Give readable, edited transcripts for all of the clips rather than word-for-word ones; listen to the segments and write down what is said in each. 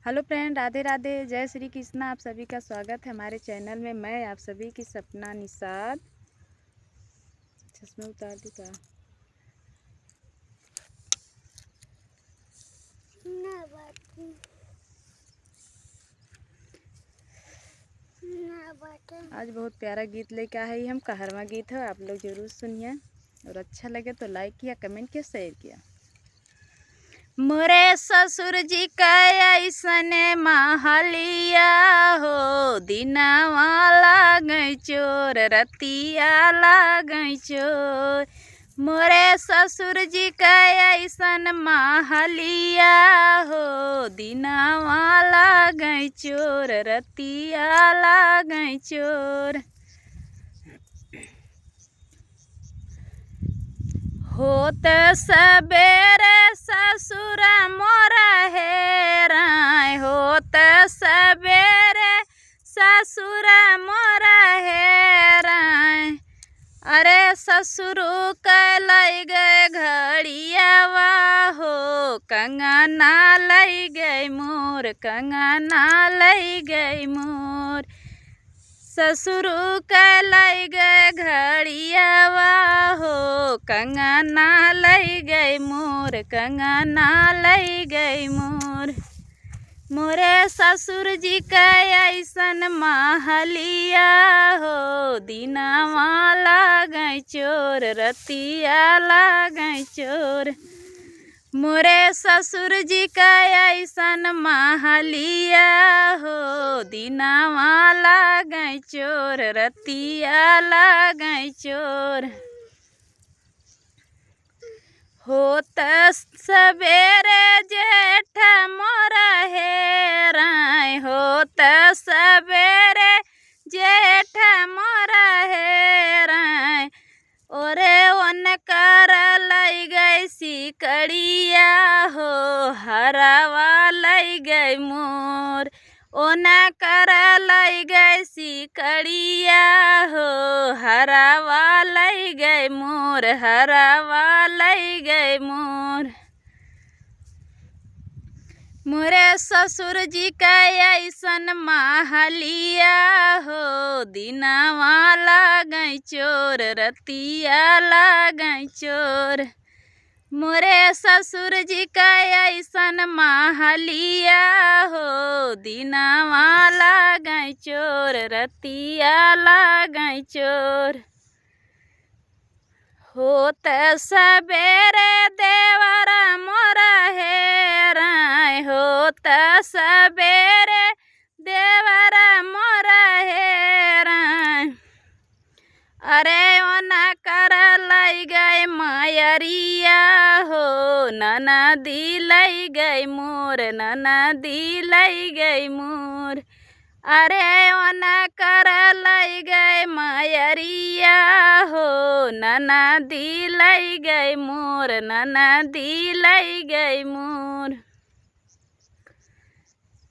Hello friend, Radhe Radhe, जय श्री कृष्ण। आप सभी का स्वागत है हमारे चैनल में। मैं आप सभी की सपना निषाद। चश्मा उतार दी का। आज बहुत प्यारा गीत लेके आए हैं हम। कहरवा गीत है, आप लोग जरूर सुनिए और अच्छा लगे तो लाइक किया, कमेंट किया, शेयर किया। मोरे ससुर जी का ऐसने महलिया हो, दिनवा लागै चोर, रतिया लागै चोर। मोरे ससुर जी का ऐसन महलिया हो, दिनवा लागै चोर, रतिया लागै चोर। होत सबेरे ससुर मोरा हेराय, होत सबेरे ससुर मोरा हेराय। अरे ससुरु कै गए घड़ियावा हो, कंगना लई गई मोर, कंगना लई गई मोर। ससुरु कै गए घड़ियावा हो, कंगना लई गई मोर, कंगना लई गई मोर। मोरे ससुर जी का ऐसन महलिया हो, दिनवा लागै चोर, रतिया लागै चोर। मोरे ससुर जी का ऐसन महलिया हो, दिनवा लागै चोर, रतिया लागै चोर। होत सबेरे जेठ मोरा हेराय, होत सबेरे जेठ मोरा हेराय। ओरे ओन कर लई गई सिकड़िया हो, हरवा लई गई मोर। ओन कर लई गई सिकड़िया हो, हरवा लई गई मोर, हरवा लई गई मोर। मोरे ससुर जी का ऐसन महलिया हो, दिनवा लागै चोर, रतिया लागै चोर। मोरे ससुर जी का ऐसन महलिया हो, दिनवा लागै चोर, रतिया लागै चोर। होत सबेरे देवर मोरा हेराय, होत सबेरे देवर मोरा हेराय। अरे ओना कर लई गई मायरिया हो, ननदी लई गई मोर, ननदी लई गई मोर। अरे ओना कर लई गई मायरिया हो, ननदी लई गई मोर, ननदी लई गई मोर।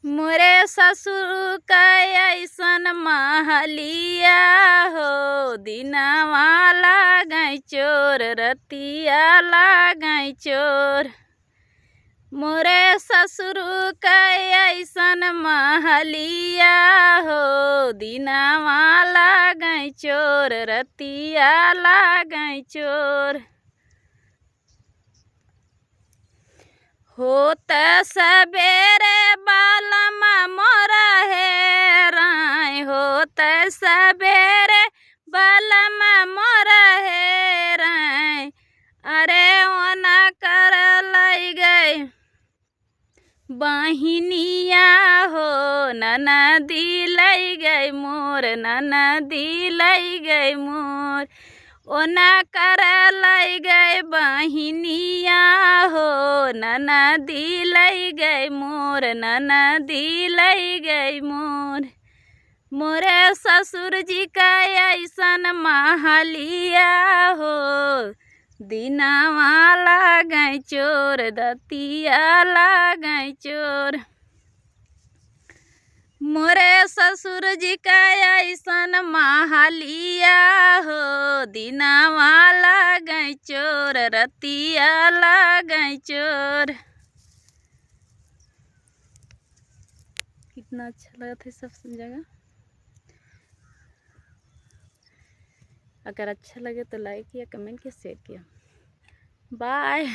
मोरे ससुर का ऐसन महलिया हो, दिनवा लागै चोर, रतिया लागै चोर। मोरे ससुर का ऐसन महलिया हो, दिनवा लागै चोर, रतिया लागै चोर। होत सबेरे बालम मोरा हेराय, होत सबेरे बालम मोरा हेराय। अरे ओना कर लई गई बहिनिया हो, ननदी लई गई मोर, ननदी लई गई मोर। ओना कर लई गई बहिनिया हो, ननदी लई गई मोर, ननदी लई गई मोर। मोरे ससुर जी का ऐसन महलिया हो, दिनवा लागै चोर, रतिया लागै चोर। मोरे ससुर जी का ऐसन महलिया हो, दिनवा लागै चोर, रतिया लागै चोर। कितना अच्छा लगा था सब जगह। अगर अच्छा लगे तो लाइक किया, कमेंट किया, शेयर किया। बाय।